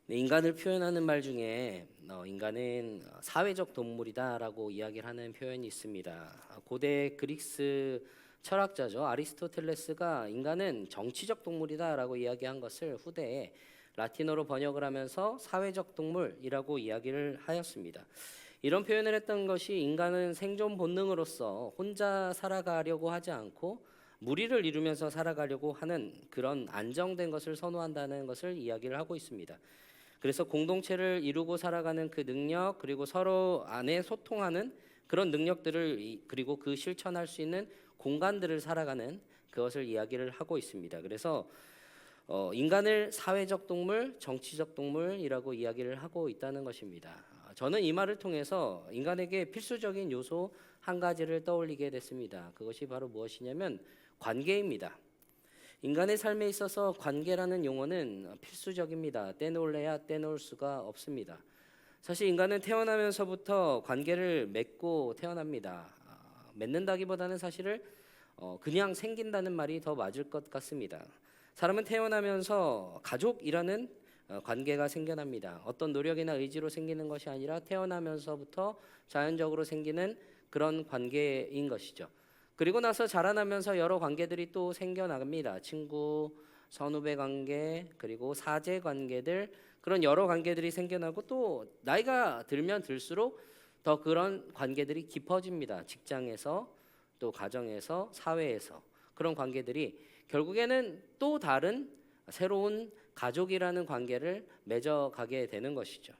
네, 인간을 표현하는 말 중에 인간은 사회적 동물이다라고 이야기를 하는 표현이 있습니다. 고대 그리스 철학자죠. 아리스토텔레스가 인간은 정치적 동물이다라고 이야기한 것을 후대에 라틴어로 번역을 하면서 사회적 동물이라고 이야기를 하였습니다. 이런 표현을 했던 것이 인간은 생존 본능으로서 혼자 살아가려고 하지 않고 무리를 이루면서 살아가려고 하는 그런 안정된 것을 선호한다는 것을 이야기를 하고 있습니다. 그래서 공동체를 이루고 살아가는 그 능력, 그리고 서로 안에 소통하는 그런 능력들을 그리고 그 실천할 수 있는 공간들을 살아가는 그것을 이야기를 하고 있습니다. 그래서 인간을 사회적 동물, 정치적 동물이라고 이야기를 하고 있다는 것입니다. 저는 이 말을 통해서 인간에게 필수적인 요소 한 가지를 떠올리게 됐습니다. 그것이 바로 무엇이냐면 관계입니다. 인간의 삶에 있어서 관계라는 용어는 필수적입니다. 떼놓을래야 떼놓을 수가 없습니다. 사실 인간은 태어나면서부터 관계를 맺고 태어납니다. 맺는다기보다는 사실을 그냥 생긴다는 말이 더 맞을 것 같습니다. 사람은 태어나면서 가족이라는 관계가 생겨납니다. 어떤 노력이나 의지로 생기는 것이 아니라 태어나면서부터 자연적으로 생기는 그런 관계인 것이죠. 그리고 나서 자라나면서 여러 관계들이 또 생겨납니다. 친구, 선후배 관계, 그리고 사제 관계들, 그런 여러 관계들이 생겨나고 또 나이가 들면 들수록 더 그런 관계들이 깊어집니다. 직장에서, 또 가정에서, 사회에서 그런 관계들이 결국에는 또 다른 새로운 가족이라는 관계를 맺어가게 되는 것이죠.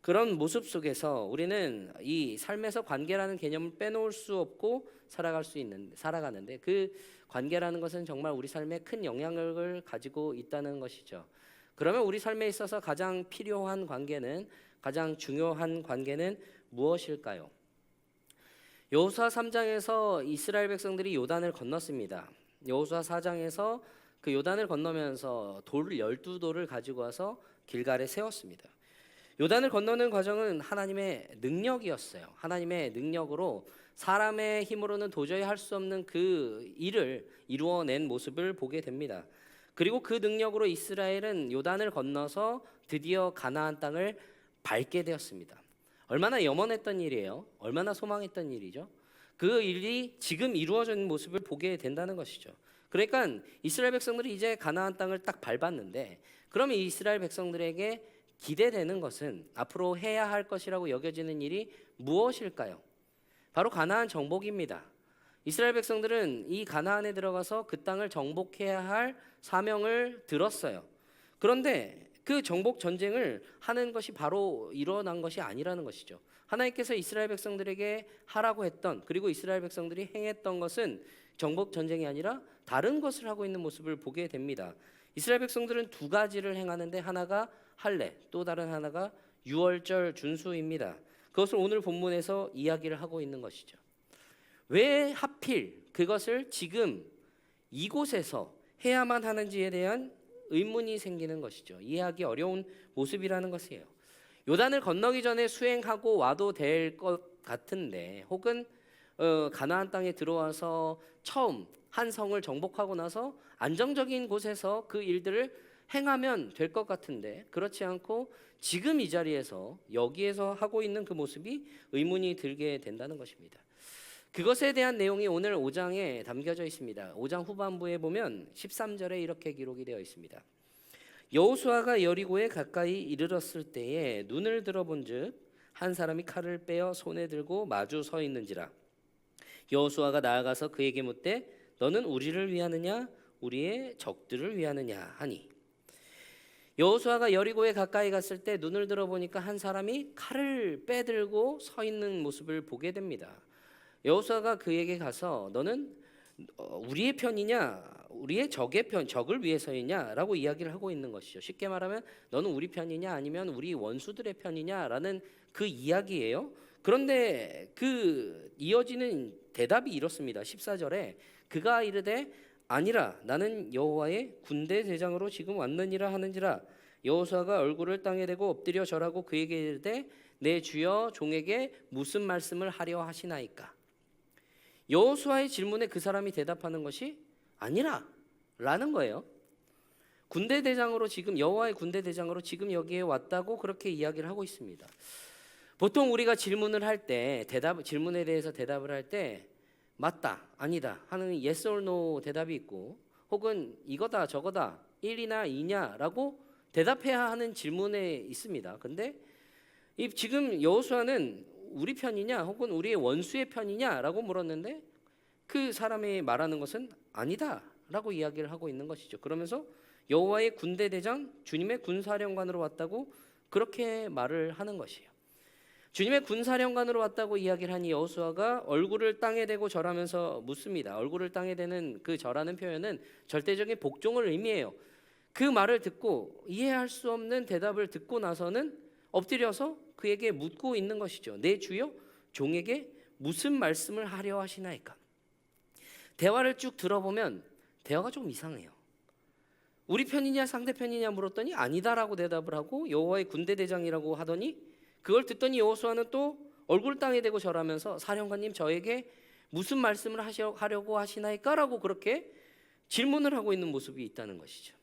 그런 모습 속에서 우리는 이 삶에서 관계라는 개념을 빼놓을 수 없고 살아가는데 그 관계라는 것은 정말 우리 삶에 큰 영향력을 가지고 있다는 것이죠. 그러면 우리 삶에 있어서 가장 필요한 관계는, 가장 중요한 관계는 무엇일까요? 여호수아 3장에서 이스라엘 백성들이 요단을 건넜습니다. 여호수아 4장에서 그 요단을 건너면서 돌 12돌을 가지고 와서 길갈에 세웠습니다. 요단을 건너는 과정은 하나님의 능력이었어요. 하나님의 능력으로 사람의 힘으로는 도저히 할 수 없는 그 일을 이루어낸 모습을 보게 됩니다. 그리고 그 능력으로 이스라엘은 요단을 건너서 드디어 가나안 땅을 밟게 되었습니다. 얼마나 염원했던 일이에요. 얼마나 소망했던 일이죠. 그 일이 지금 이루어진 모습을 보게 된다는 것이죠. 그러니까 이스라엘 백성들이 이제 가나안 땅을 딱 밟았는데, 그러면 이스라엘 백성들에게 기대되는 것은, 앞으로 해야 할 것이라고 여겨지는 일이 무엇일까요? 바로 가나안 정복입니다. 이스라엘 백성들은 이 가나안에 들어가서 그 땅을 정복해야 할 사명을 들었어요. 그런데 그 정복 전쟁을 하는 것이 바로 일어난 것이 아니라는 것이죠. 하나님께서 이스라엘 백성들에게 하라고 했던, 그리고 이스라엘 백성들이 행했던 것은 정복 전쟁이 아니라 다른 것을 하고 있는 모습을 보게 됩니다. 이스라엘 백성들은 두 가지를 행하는데, 하나가 할례, 또 다른 하나가 유월절 준수입니다. 그것을 오늘 본문에서 이야기를 하고 있는 것이죠. 왜 하필 그것을 지금 이곳에서 해야만 하는지에 대한 의문이 생기는 것이죠. 이해하기 어려운 모습이라는 것이에요. 요단을 건너기 전에 수행하고 와도 될 것 같은데, 혹은 가나안 땅에 들어와서 처음 한 성을 정복하고 나서 안정적인 곳에서 그 일들을 행하면 될 것 같은데, 그렇지 않고 지금 이 자리에서 여기에서 하고 있는 그 모습이 의문이 들게 된다는 것입니다. 그것에 대한 내용이 오늘 5장에 담겨져 있습니다. 5장 후반부에 보면 13절에 이렇게 기록이 되어 있습니다. 여호수아가 여리고에 가까이 이르렀을 때에 눈을 들어본즉 한 사람이 칼을 빼어 손에 들고 마주 서 있는지라. 여호수아가 나아가서 그에게 묻되 너는 우리를 위하느냐 우리의 적들을 위하느냐 하니, 여호수아가 여리고에 가까이 갔을 때 눈을 들어보니까 한 사람이 칼을 빼들고 서 있는 모습을 보게 됩니다. 여호수아가 그에게 가서 너는 우리의 편이냐 우리의 적을 위해서이냐라고 이야기를 하고 있는 것이죠. 쉽게 말하면 너는 우리 편이냐 아니면 우리 원수들의 편이냐라는 그 이야기예요. 그런데 그 이어지는 대답이 이렇습니다. 14절에 그가 이르되 아니라 나는 여호와의 군대 대장으로 지금 왔느니라 하는지라. 여호수아가 얼굴을 땅에 대고 엎드려 절하고 그에게 이르되 내 주여 종에게 무슨 말씀을 하려 하시나이까. 여호수아의 질문에 그 사람이 대답하는 것이 아니라 라는 거예요. 군대 대장으로 지금 여호와의 군대 대장으로 지금 여기에 왔다고 그렇게 이야기를 하고 있습니다. 보통 우리가 질문을 할 때 질문에 대해서 대답을 할 때 맞다, 아니다 하는 yes or no 대답이 있고 혹은 이거다, 저거다, 1이나 2냐라고 대답해야 하는 질문에 있습니다. 근데 지금 여호수아는 우리 편이냐 혹은 우리의 원수의 편이냐라고 물었는데 그 사람이 말하는 것은 아니다라고 이야기를 하고 있는 것이죠. 그러면서 여호와의 군대 대장, 주님의 군사령관으로 왔다고 그렇게 말을 하는 것이에요. 주님의 군사령관으로 왔다고 이야기를 하니 여호수아가 얼굴을 땅에 대고 절하면서 묻습니다. 얼굴을 땅에 대는 그 절하는 표현은 절대적인 복종을 의미해요. 그 말을 듣고 이해할 수 없는 대답을 듣고 나서는 엎드려서 그에게 묻고 있는 것이죠. 내 주여, 종에게 무슨 말씀을 하려 하시나이까? 대화를 쭉 들어보면 대화가 좀 이상해요. 우리 편이냐 상대편이냐 물었더니 아니다라고 대답을 하고 여호와의 군대 대장이라고 하더니 그걸 듣더니 여호수아는 또 얼굴 땅에 대고 절하면서 사령관님 저에게 무슨 말씀을 하려고 하시나이까라고 그렇게 질문을 하고 있는 모습이 있다는 것이죠.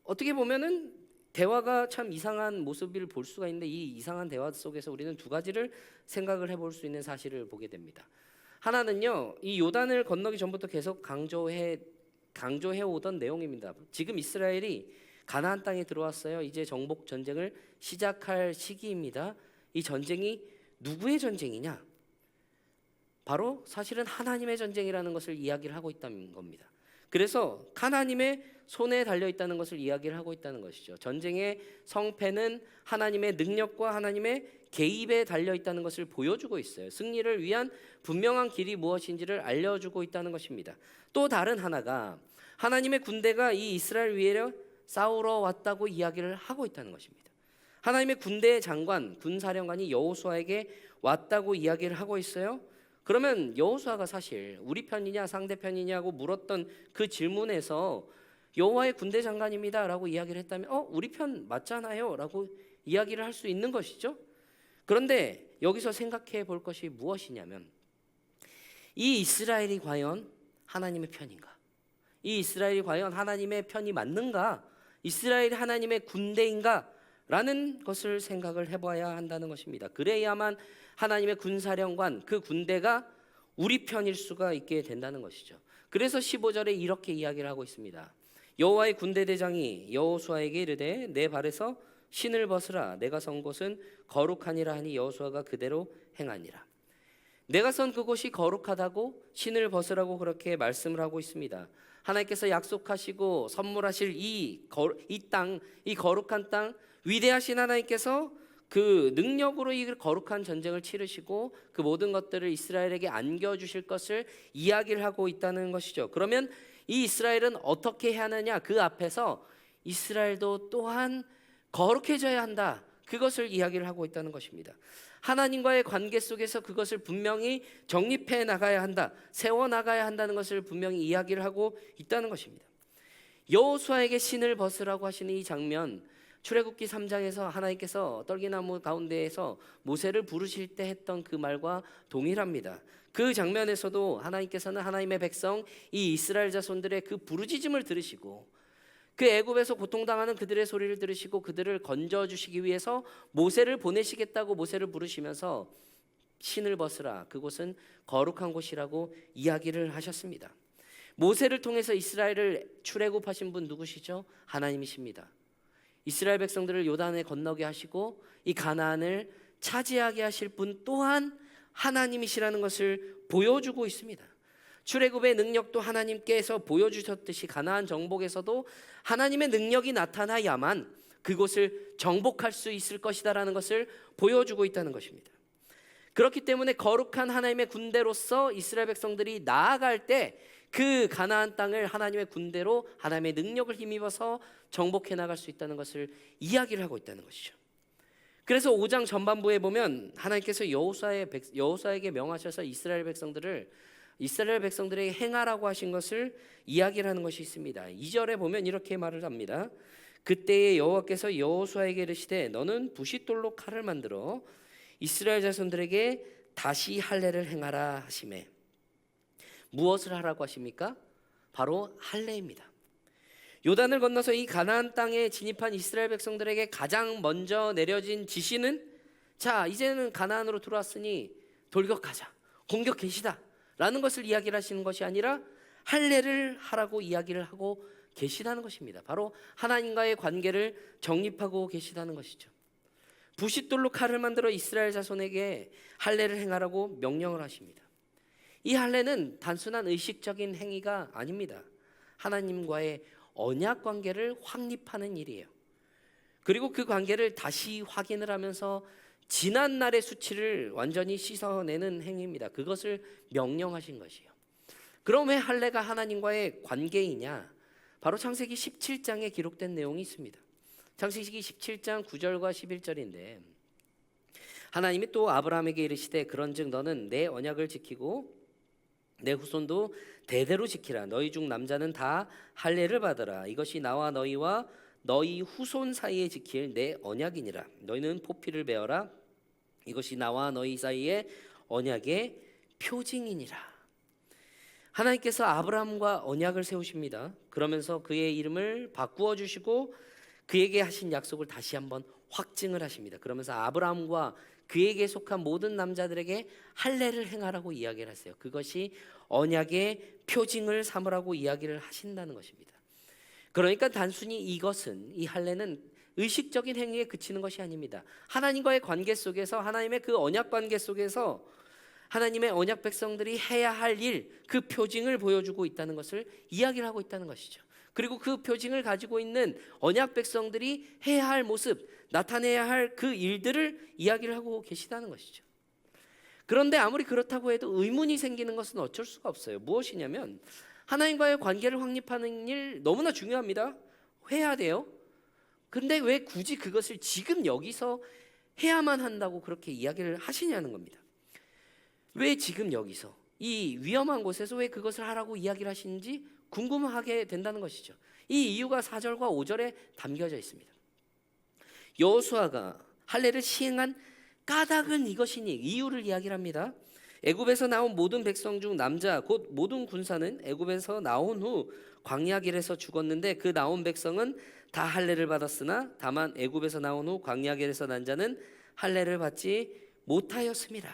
어떻게 보면은 대화가 참 이상한 모습을 볼 수가 있는데 이 이상한 대화 속에서 우리는 두 가지를 생각을 해볼 수 있는 사실을 보게 됩니다. 하나는요, 이 요단을 건너기 전부터 계속 강조해 오던 내용입니다. 지금 이스라엘이 가나안 땅에 들어왔어요. 이제 정복 전쟁을 시작할 시기입니다. 이 전쟁이 누구의 전쟁이냐? 바로 사실은 하나님의 전쟁이라는 것을 이야기를 하고 있다는 겁니다. 그래서 하나님의 손에 달려 있다는 것을 이야기를 하고 있다는 것이죠. 전쟁의 성패는 하나님의 능력과 하나님의 개입에 달려 있다는 것을 보여주고 있어요. 승리를 위한 분명한 길이 무엇인지를 알려주고 있다는 것입니다. 또 다른 하나가 하나님의 군대가 이 이스라엘 위에 싸우러 왔다고 이야기를 하고 있다는 것입니다. 하나님의 군대의 장관, 군사령관이 여호수아에게 왔다고 이야기를 하고 있어요. 그러면 여호수아가 사실 우리 편이냐 상대편이냐고 물었던 그 질문에서 여호와의 군대 장관입니다라고 이야기를 했다면 우리 편 맞잖아요라고 이야기를 할 수 있는 것이죠. 그런데 여기서 생각해 볼 것이 무엇이냐면 이 이스라엘이 과연 하나님의 편인가? 이 이스라엘이 과연 하나님의 편이 맞는가? 이스라엘이 하나님의 군대인가? 라는 것을 생각을 해봐야 한다는 것입니다. 그래야만 하나님의 군사령관, 그 군대가 우리 편일 수가 있게 된다는 것이죠. 그래서 15절에 이렇게 이야기를 하고 있습니다. 여호와의 군대 대장이 여호수아에게 이르되 내 발에서 신을 벗으라. 내가 선 곳은 거룩하니라 하니 여호수아가 그대로 행하니라. 내가 선 그곳이 거룩하다고 신을 벗으라고 그렇게 말씀을 하고 있습니다. 하나님께서 약속하시고 선물하실 이 거룩한 땅, 위대하신 하나님께서 그 능력으로 이 거룩한 전쟁을 치르시고 그 모든 것들을 이스라엘에게 안겨주실 것을 이야기를 하고 있다는 것이죠. 그러면 이 이스라엘은 어떻게 해야 하느냐? 그 앞에서 이스라엘도 또한 거룩해져야 한다. 그것을 이야기를 하고 있다는 것입니다. 하나님과의 관계 속에서 그것을 분명히 정립해 나가야 한다, 세워 나가야 한다는 것을 분명히 이야기를 하고 있다는 것입니다. 여호수아에게 신을 벗으라고 하시는 이 장면, 출애굽기 3장에서 하나님께서 떨기나무 가운데에서 모세를 부르실 때 했던 그 말과 동일합니다. 그 장면에서도 하나님께서는 하나님의 백성 이 이스라엘 자손들의 그 부르짖음을 들으시고 그 애굽에서 고통당하는 그들의 소리를 들으시고 그들을 건져주시기 위해서 모세를 보내시겠다고 모세를 부르시면서 신을 벗으라, 그곳은 거룩한 곳이라고 이야기를 하셨습니다. 모세를 통해서 이스라엘을 출애굽하신 분 누구시죠? 하나님이십니다. 이스라엘 백성들을 요단에 건너게 하시고 이 가나안을 차지하게 하실 분 또한 하나님이시라는 것을 보여주고 있습니다. 출애굽의 능력도 하나님께서 보여주셨듯이 가나안 정복에서도 하나님의 능력이 나타나야만 그곳을 정복할 수 있을 것이다라는 것을 보여주고 있다는 것입니다. 그렇기 때문에 거룩한 하나님의 군대로서 이스라엘 백성들이 나아갈 때 그 가나안 땅을 하나님의 군대로 하나님의 능력을 힘입어서 정복해 나갈 수 있다는 것을 이야기를 하고 있다는 것이죠. 그래서 5장 전반부에 보면 하나님께서 여호수아에게 명하셔서 이스라엘 백성들에게 행하라고 하신 것을 이야기를 하는 것이 있습니다. 2절에 보면 이렇게 말을 합니다. 그때에 여호와께서 여호수아에게 이르시되 너는 부싯돌로 칼을 만들어 이스라엘 자손들에게 다시 할례를 행하라 하시매. 무엇을 하라고 하십니까? 바로 할례입니다. 요단을 건너서 이 가나안 땅에 진입한 이스라엘 백성들에게 가장 먼저 내려진 지시는, 자 이제는 가나안으로 들어왔으니 돌격하자, 공격 개시다 라는 것을 이야기를 하시는 것이 아니라 할례를 하라고 이야기를 하고 계시다는 것입니다. 바로 하나님과의 관계를 정립하고 계시다는 것이죠. 부싯돌로 칼을 만들어 이스라엘 자손에게 할례를 행하라고 명령을 하십니다. 이 할례는 단순한 의식적인 행위가 아닙니다. 하나님과의 언약 관계를 확립하는 일이에요. 그리고 그 관계를 다시 확인을 하면서 지난 날의 수치를 완전히 씻어내는 행위입니다. 그것을 명령하신 것이에요. 그럼 왜 할례가 하나님과의 관계이냐? 바로 창세기 17장에 기록된 내용이 있습니다. 창세기 17장 9절과 11절인데, 하나님이 또 아브라함에게 이르시되 그런즉 너는 내 언약을 지키고 내 후손도 대대로 지키라. 너희 중 남자는 다 할례를 받으라. 이것이 나와 너희와 너희 후손 사이에 지킬 내 언약이니라. 너희는 포피를 베어라. 이것이 나와 너희 사이에 언약의 표징이니라. 하나님께서 아브라함과 언약을 세우십니다. 그러면서 그의 이름을 바꾸어 주시고 그에게 하신 약속을 다시 한번 확증을 하십니다. 그러면서 아브라함과 그에게 속한 모든 남자들에게 할례를 행하라고 이야기를 하세요. 그것이 언약의 표징을 삼으라고 이야기를 하신다는 것입니다. 그러니까 단순히 이것은, 이 할례는 의식적인 행위에 그치는 것이 아닙니다. 하나님과의 관계 속에서, 하나님의 그 언약 관계 속에서 하나님의 언약 백성들이 해야 할 일, 그 표징을 보여주고 있다는 것을 이야기를 하고 있다는 것이죠. 그리고 그 표징을 가지고 있는 언약 백성들이 해야 할 모습, 나타내야 할 그 일들을 이야기를 하고 계시다는 것이죠. 그런데 아무리 그렇다고 해도 의문이 생기는 것은 어쩔 수가 없어요. 무엇이냐면, 하나님과의 관계를 확립하는 일 너무나 중요합니다. 해야 돼요. 근데 왜 굳이 그것을 지금 여기서 해야만 한다고 그렇게 이야기를 하시냐는 겁니다. 왜 지금 여기서 이 위험한 곳에서 왜 그것을 하라고 이야기를 하시는지 궁금하게 된다는 것이죠. 이 이유가 4절과 5절에 담겨져 있습니다. 여호수아가 할례를 시행한 까닭은 이것이니, 이유를 이야기를 합니다. 애굽에서 나온 모든 백성 중 남자 곧 모든 군사는 애굽에서 나온 후 광야 길에서 죽었는데 그 나온 백성은 다 할례를 받았으나 다만 애굽에서 나온 후 광야 길에서 난 자는 할례를 받지 못하였습니다.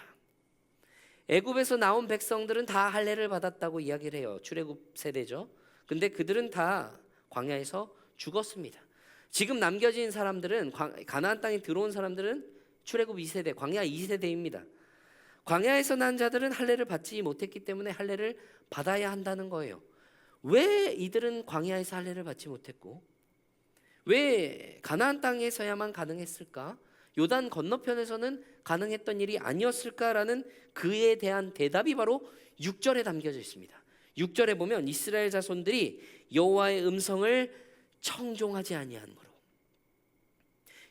애굽에서 나온 백성들은 다 할례를 받았다고 이야기를 해요. 출애굽 세대죠. 근데 그들은 다 광야에서 죽었습니다. 지금 남겨진 사람들은, 가나안 땅에 들어온 사람들은 출애굽 2세대, 광야 2세대입니다. 광야에서 난 자들은 할례를 받지 못했기 때문에 할례를 받아야 한다는 거예요. 왜 이들은 광야에서 할례를 받지 못했고 왜 가나안 땅에서야만 가능했을까? 요단 건너편에서는 가능했던 일이 아니었을까라는 그에 대한 대답이 바로 6절에 담겨져 있습니다. 6절에 보면 이스라엘 자손들이 여호와의 음성을 청종하지 아니함으로,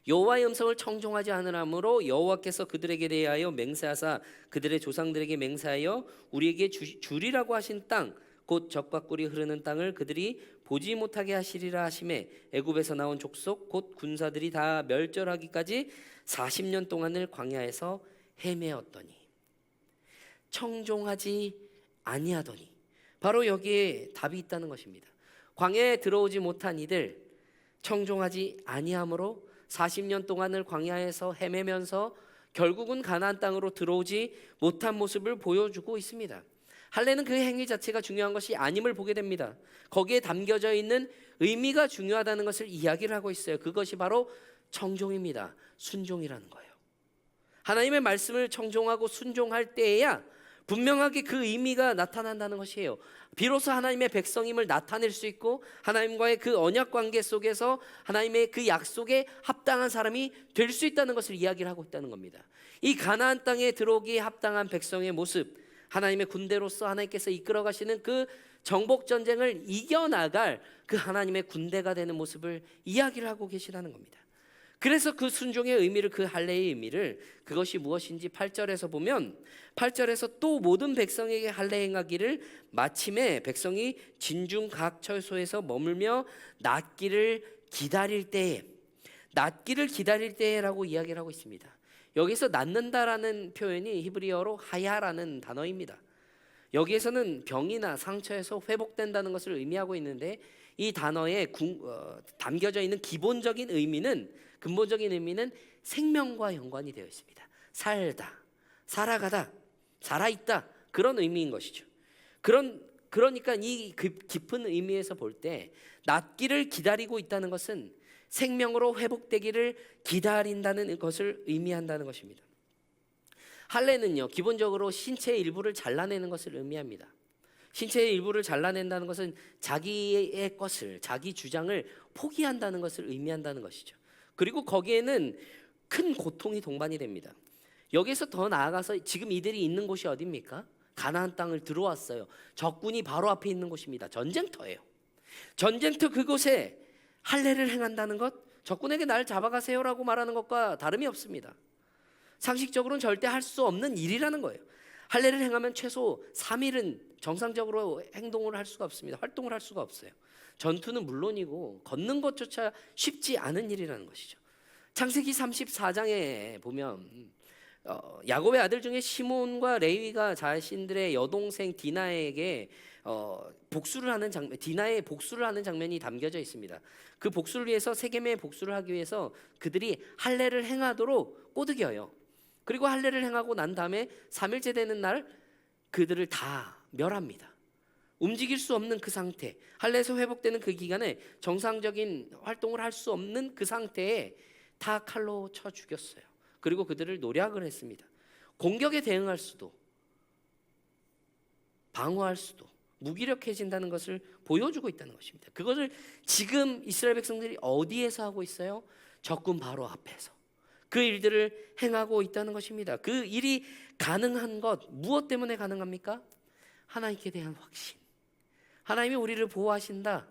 여호와의 음성을 청종하지 않으므로 여호와께서 그들에게 대하여 맹세하사 그들의 조상들에게 맹세하여 우리에게 주리라고 하신 땅 곧 젖과 꿀이 흐르는 땅을 그들이 보지 못하게 하시리라 하심에 애굽에서 나온 족속 곧 군사들이 다 멸절하기까지 40년 동안을 광야에서 헤매었더니, 청종하지 아니하더니, 바로 여기에 답이 있다는 것입니다. 광야에 들어오지 못한 이들, 청종하지 아니함으로 40년 동안을 광야에서 헤매면서 결국은 가나안 땅으로 들어오지 못한 모습을 보여주고 있습니다. 할례는 그 행위 자체가 중요한 것이 아님을 보게 됩니다. 거기에 담겨져 있는 의미가 중요하다는 것을 이야기를 하고 있어요. 그것이 바로 청종입니다. 순종이라는 거예요. 하나님의 말씀을 청종하고 순종할 때에야 분명하게 그 의미가 나타난다는 것이에요. 비로소 하나님의 백성임을 나타낼 수 있고 하나님과의 그 언약 관계 속에서 하나님의 그 약속에 합당한 사람이 될 수 있다는 것을 이야기를 하고 있다는 겁니다. 이 가나안 땅에 들어오기에 합당한 백성의 모습, 하나님의 군대로서 하나님께서 이끌어 가시는 그 정복 전쟁을 이겨나갈 그 하나님의 군대가 되는 모습을 이야기를 하고 계시다는 겁니다. 그래서 그 순종의 의미를, 그 할례의 의미를, 그것이 무엇인지 8절에서 보면, 8절에서 또 모든 백성에게 할례 행하기를 마침에 백성이 진중 각 처소에서 머물며 낫기를 기다릴 때에, 낫기를 기다릴 때라고 이야기를 하고 있습니다. 여기서 낫는다라는 표현이 히브리어로 하야라는 단어입니다. 여기에서는 병이나 상처에서 회복된다는 것을 의미하고 있는데, 이 단어에 담겨져 있는 근본적인 의미는 생명과 연관이 되어 있습니다. 살다, 살아가다, 살아있다, 그런 의미인 것이죠. 그러니까 이 깊은 의미에서 볼 때 낫기를 기다리고 있다는 것은 생명으로 회복되기를 기다린다는 것을 의미한다는 것입니다. 할례는요, 기본적으로 신체의 일부를 잘라내는 것을 의미합니다. 신체의 일부를 잘라낸다는 것은 자기의 것을, 자기 주장을 포기한다는 것을 의미한다는 것이죠. 그리고 거기에는 큰 고통이 동반이 됩니다. 여기서 더 나아가서 지금 이들이 있는 곳이 어디입니까? 가나안 땅을 들어왔어요. 적군이 바로 앞에 있는 곳입니다. 전쟁터예요. 전쟁터 그곳에 할례를 행한다는 것, 적군에게 날 잡아가세요라고 말하는 것과 다름이 없습니다. 상식적으로는 절대 할 수 없는 일이라는 거예요. 할례를 행하면 최소 3일은 정상적으로 행동을 할 수가 없습니다. 활동을 할 수가 없어요. 전투는 물론이고 걷는 것조차 쉽지 않은 일이라는 것이죠. 창세기 34장에 보면 야곱의 아들 중에 시몬과 레위가 자신들의 여동생 디나에게 복수를 하는 장면, 디나의 복수를 하는 장면이 담겨져 있습니다. 그 복수를 위해서 세겜의 복수를 하기 위해서 그들이 할례를 행하도록 꼬드겨요. 그리고 할례를 행하고 난 다음에 3일째 되는 날 그들을 다 멸합니다. 움직일 수 없는 그 상태, 할례에서 회복되는 그 기간에 정상적인 활동을 할 수 없는 그 상태에 다 칼로 쳐 죽였어요. 그리고 그들을 노략을 했습니다. 공격에 대응할 수도, 방어할 수도 무기력해진다는 것을 보여주고 있다는 것입니다. 그것을 지금 이스라엘 백성들이 어디에서 하고 있어요? 적군 바로 앞에서 그 일들을 행하고 있다는 것입니다. 그 일이 가능한 것, 무엇 때문에 가능합니까? 하나님께 대한 확신. 하나님이 우리를 보호하신다.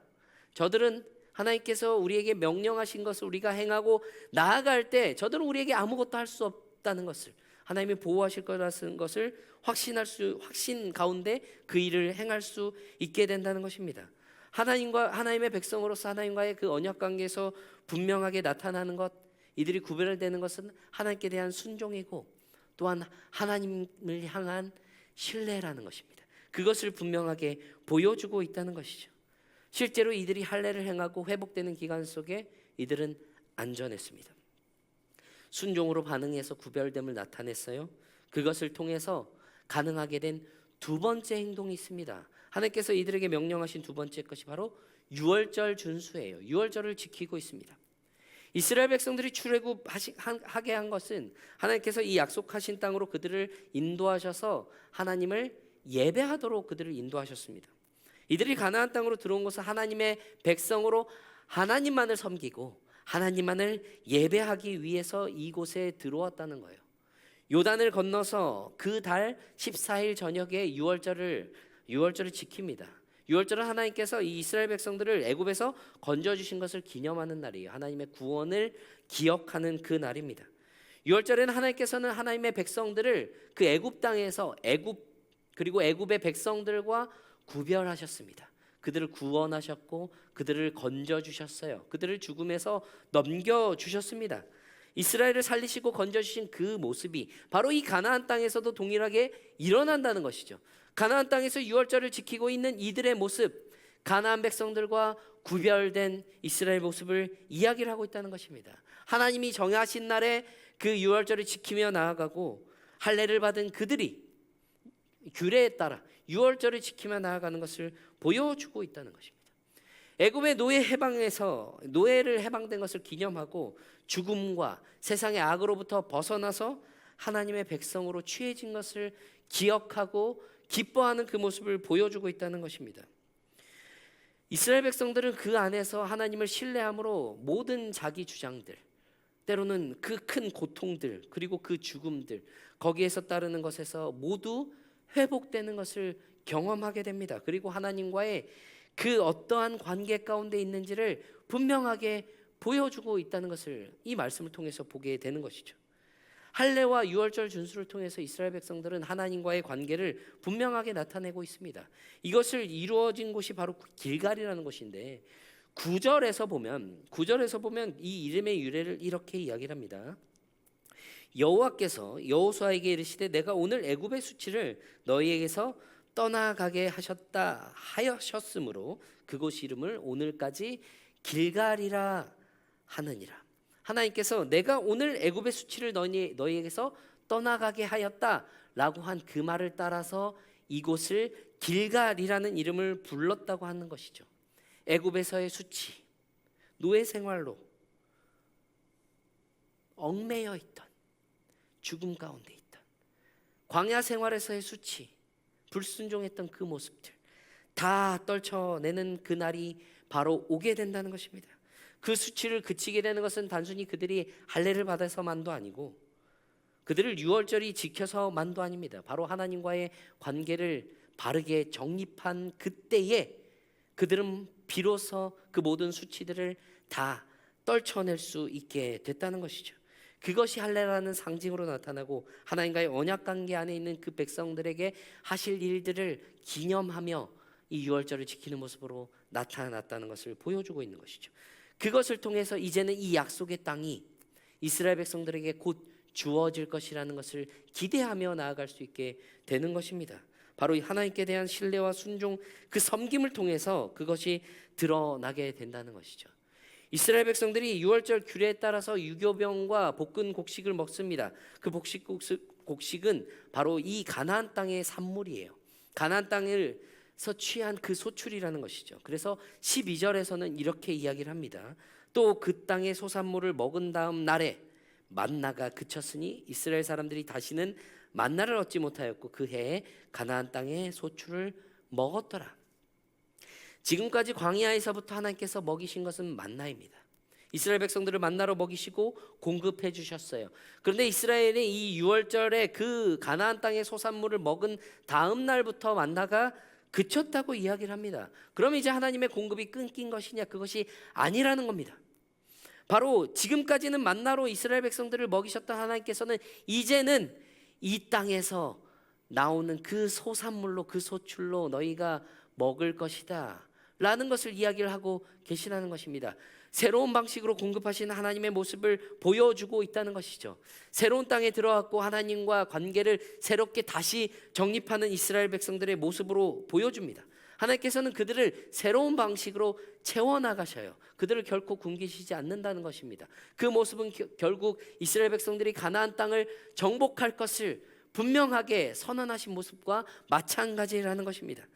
저들은 하나님께서 우리에게 명령하신 것을 우리가 행하고 나아갈 때 저들은 우리에게 아무것도 할 수 없다는 것을, 하나님이 보호하실 거라는 것을 확신 가운데 그 일을 행할 수 있게 된다는 것입니다. 하나님의 백성으로서 하나님과의 그 언약 관계에서 분명하게 나타나는 것, 이들이 구별되는 것은 하나님께 대한 순종이고 또한 하나님을 향한 신뢰라는 것입니다. 그것을 분명하게 보여주고 있다는 것이죠. 실제로 이들이 할례를 행하고 회복되는 기간 속에 이들은 안전했습니다. 순종으로 반응해서 구별됨을 나타냈어요. 그것을 통해서 가능하게 된 두 번째 행동이 있습니다. 하나님께서 이들에게 명령하신 두 번째 것이 바로 유월절 준수예요. 유월절을 지키고 있습니다. 이스라엘 백성들이 출애굽하게 한 것은 하나님께서 이 약속하신 땅으로 그들을 인도하셔서 하나님을 예배하도록 그들을 인도하셨습니다. 이들이 가나안 땅으로 들어온 것은 하나님의 백성으로 하나님만을 섬기고 하나님만을 예배하기 위해서 이곳에 들어왔다는 거예요. 요단을 건너서 그 달 14일 저녁에 유월절을 지킵니다. 유월절은 하나님께서 이 이스라엘 백성들을 애굽에서 건져주신 것을 기념하는 날이에요. 하나님의 구원을 기억하는 그 날입니다. 유월절에는 하나님께서는 하나님의 백성들을 그 애굽 땅에서 그리고 애굽의 백성들과 구별하셨습니다. 그들을 구원하셨고 그들을 건져주셨어요. 그들을 죽음에서 넘겨주셨습니다. 이스라엘을 살리시고 건져주신 그 모습이 바로 이 가나안 땅에서도 동일하게 일어난다는 것이죠. 가나안 땅에서 유월절을 지키고 있는 이들의 모습, 가나안 백성들과 구별된 이스라엘 모습을 이야기를 하고 있다는 것입니다. 하나님이 정하신 날에 그 유월절을 지키며 나아가고 할례를 받은 그들이 규례에 따라 유월절을 지키며 나아가는 것을 보여주고 있다는 것입니다. 애굽의 노예를 해방된 것을 기념하고 죽음과 세상의 악으로부터 벗어나서 하나님의 백성으로 취해진 것을 기억하고 기뻐하는 그 모습을 보여주고 있다는 것입니다. 이스라엘 백성들은 그 안에서 하나님을 신뢰함으로 모든 자기 주장들, 때로는 그 큰 고통들, 그리고 그 죽음들, 거기에서 따르는 것에서 모두 회복되는 것을 경험하게 됩니다. 그리고 하나님과의 그 어떠한 관계 가운데 있는지를 분명하게 보여주고 있다는 것을 이 말씀을 통해서 보게 되는 것이죠. 할례와 유월절 준수를 통해서 이스라엘 백성들은 하나님과의 관계를 분명하게 나타내고 있습니다. 이것을 이루어진 곳이 바로 길갈이라는 곳인데 9절에서 보면 이 이름의 유래를 이렇게 이야기를 합니다. 여호와께서 여호수아에게 이르시되 내가 오늘 애굽의 수치를 너희에게서 떠나가게 하셨으므로 그곳 이름을 오늘까지 길갈이라 하느니라. 하나님께서 내가 오늘 애굽의 수치를 너희에게서 떠나가게 하였다라고 한 그 말을 따라서 이곳을 길갈이라는 이름을 불렀다고 하는 것이죠. 애굽에서의 수치, 노예 생활로 얽매여 있던, 죽음 가운데 있던, 광야 생활에서의 수치, 불순종했던 그 모습들 다 떨쳐내는 그날이 바로 오게 된다는 것입니다. 그 수치를 그치게 되는 것은 단순히 그들이 할례를 받아서만도 아니고 그들을 유월절이 지켜서만도 아닙니다. 바로 하나님과의 관계를 바르게 정립한 그때에 그들은 비로소 그 모든 수치들을 다 떨쳐낼 수 있게 됐다는 것이죠. 그것이 할례라는 상징으로 나타나고 하나님과의 언약 관계 안에 있는 그 백성들에게 하실 일들을 기념하며 이 유월절을 지키는 모습으로 나타났다는 것을 보여주고 있는 것이죠. 그것을 통해서 이제는 이 약속의 땅이 이스라엘 백성들에게 곧 주어질 것이라는 것을 기대하며 나아갈 수 있게 되는 것입니다. 바로 하나님께 대한 신뢰와 순종, 그 섬김을 통해서 그것이 드러나게 된다는 것이죠. 이스라엘 백성들이 유월절 규례에 따라서 유교병과 볶은 곡식을 먹습니다. 그 곡식은 바로 이 가나안 땅의 산물이에요. 가나안 땅에서 취한 그 소출이라는 것이죠. 그래서 12절에서는 이렇게 이야기를 합니다. 또 그 땅의 소산물을 먹은 다음 날에 만나가 그쳤으니 이스라엘 사람들이 다시는 만나를 얻지 못하였고 그 해에 가나안 땅의 소출을 먹었더라. 지금까지 광야에서부터 하나님께서 먹이신 것은 만나입니다. 이스라엘 백성들을 만나로 먹이시고 공급해 주셨어요. 그런데 이스라엘의 이 유월절에 그 가나안 땅의 소산물을 먹은 다음 날부터 만나가 그쳤다고 이야기를 합니다. 그럼 이제 하나님의 공급이 끊긴 것이냐? 그것이 아니라는 겁니다. 바로 지금까지는 만나로 이스라엘 백성들을 먹이셨던 하나님께서는 이제는 이 땅에서 나오는 그 소산물로, 그 소출로 너희가 먹을 것이다 라는 것을 이야기를 하고 계시다는 것입니다. 새로운 방식으로 공급하시는 하나님의 모습을 보여주고 있다는 것이죠. 새로운 땅에 들어왔고 하나님과 관계를 새롭게 다시 정립하는 이스라엘 백성들의 모습으로 보여줍니다. 하나님께서는 그들을 새로운 방식으로 채워나가셔요. 그들을 결코 굶기시지 않는다는 것입니다. 그 모습은 결국 이스라엘 백성들이 가나안 땅을 정복할 것을 분명하게 선언하신 모습과 마찬가지라는 것입니다.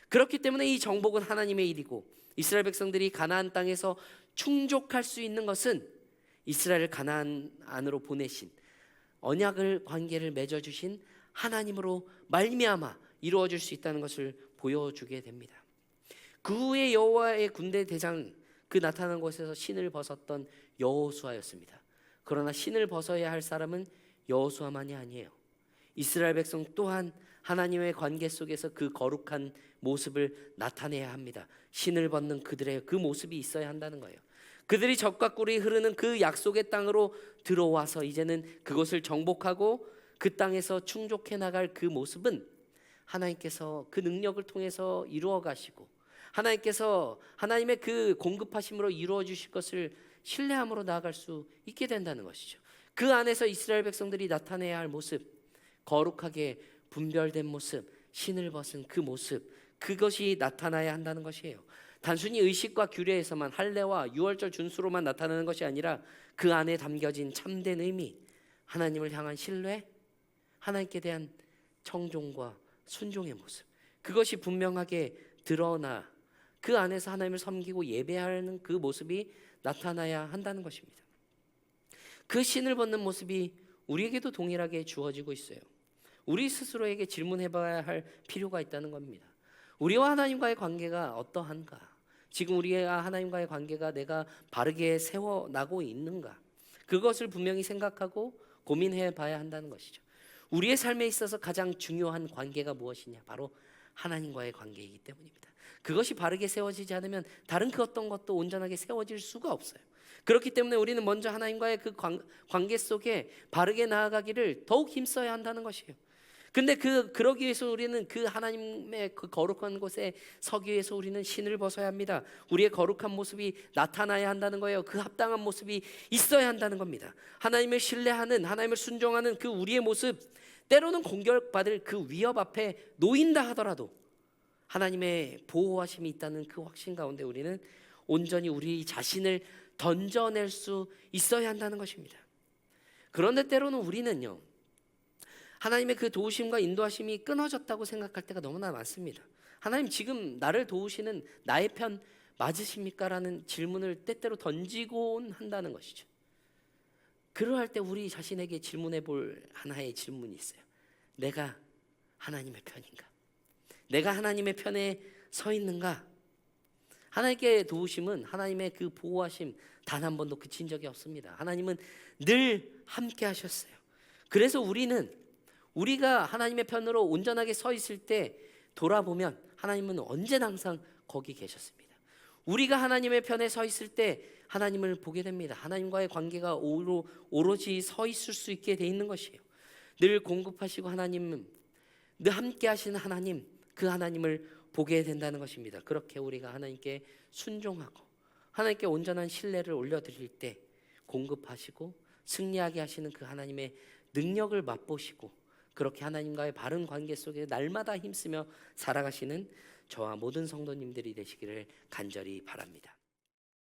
그렇기 때문에 이 정복은 하나님의 일이고 이스라엘 백성들이 가나안 땅에서 충족할 수 있는 것은 이스라엘을 가나안 안으로 보내신 언약을 관계를 맺어주신 하나님으로 말미암아 이루어질 수 있다는 것을 보여주게 됩니다. 그 후에 여호와의 군대 대장 그 나타난 곳에서 신을 벗었던 여호수아였습니다. 그러나 신을 벗어야 할 사람은 여호수아만이 아니에요. 이스라엘 백성 또한 하나님의 관계 속에서 그 거룩한 모습을 나타내야 합니다. 신을 벗는 그들의 그 모습이 있어야 한다는 거예요. 그들이 젖과 꿀이 흐르는 그 약속의 땅으로 들어와서 이제는 그것을 정복하고 그 땅에서 충족해 나갈 그 모습은 하나님께서 그 능력을 통해서 이루어 가시고 하나님께서 하나님의 그 공급하심으로 이루어 주실 것을 신뢰함으로 나아갈 수 있게 된다는 것이죠. 그 안에서 이스라엘 백성들이 나타내야 할 모습, 거룩하게 분별된 모습, 신을 벗은 그 모습, 그것이 나타나야 한다는 것이에요. 단순히 의식과 규례에서만, 할례와 유월절 준수로만 나타나는 것이 아니라 그 안에 담겨진 참된 의미, 하나님을 향한 신뢰, 하나님께 대한 청종과 순종의 모습, 그것이 분명하게 드러나 그 안에서 하나님을 섬기고 예배하는 그 모습이 나타나야 한다는 것입니다. 그 신을 벗는 모습이 우리에게도 동일하게 주어지고 있어요. 우리 스스로에게 질문해봐야 할 필요가 있다는 겁니다. 우리와 하나님과의 관계가 어떠한가? 지금 우리와 하나님과의 관계가 내가 바르게 세워나고 있는가? 그것을 분명히 생각하고 고민해봐야 한다는 것이죠. 우리의 삶에 있어서 가장 중요한 관계가 무엇이냐? 바로 하나님과의 관계이기 때문입니다. 그것이 바르게 세워지지 않으면 다른 그 어떤 것도 온전하게 세워질 수가 없어요. 그렇기 때문에 우리는 먼저 하나님과의 그 관계 속에 바르게 나아가기를 더욱 힘써야 한다는 것이에요. 근데 그러기 위해서 우리는 그 하나님의 그 거룩한 곳에 서기 위해서 우리는 신을 벗어야 합니다. 우리의 거룩한 모습이 나타나야 한다는 거예요. 그 합당한 모습이 있어야 한다는 겁니다. 하나님을 신뢰하는, 하나님을 순종하는 그 우리의 모습, 때로는 공격받을 그 위협 앞에 놓인다 하더라도 하나님의 보호하심이 있다는 그 확신 가운데 우리는 온전히 우리 자신을 던져낼 수 있어야 한다는 것입니다. 그런데 때로는 우리는요, 하나님의 그 도우심과 인도하심이 끊어졌다고 생각할 때가 너무나 많습니다. 하나님 지금 나를 도우시는 나의 편 맞으십니까? 라는 질문을 때때로 던지곤 한다는 것이죠. 그러할 때 우리 자신에게 질문해 볼 하나의 질문이 있어요. 내가 하나님의 편인가? 내가 하나님의 편에 서 있는가? 하나님께 도우심은, 하나님의 그 보호하심 단 한 번도 그친 적이 없습니다. 하나님은 늘 함께 하셨어요. 그래서 우리가 하나님의 편으로 온전하게 서 있을 때 돌아보면 하나님은 언제나 항상 거기 계셨습니다. 우리가 하나님의 편에 서 있을 때 하나님을 보게 됩니다. 하나님과의 관계가 오로지 서 있을 수 있게 돼 있는 것이에요. 늘 공급하시고 하나님, 늘 함께 하시는 하나님, 그 하나님을 보게 된다는 것입니다. 그렇게 우리가 하나님께 순종하고 하나님께 온전한 신뢰를 올려드릴 때 공급하시고 승리하게 하시는 그 하나님의 능력을 맛보시고 그렇게 하나님과의 바른 관계 속에 날마다 힘쓰며 살아가시는 저와 모든 성도님들이 되시기를 간절히 바랍니다.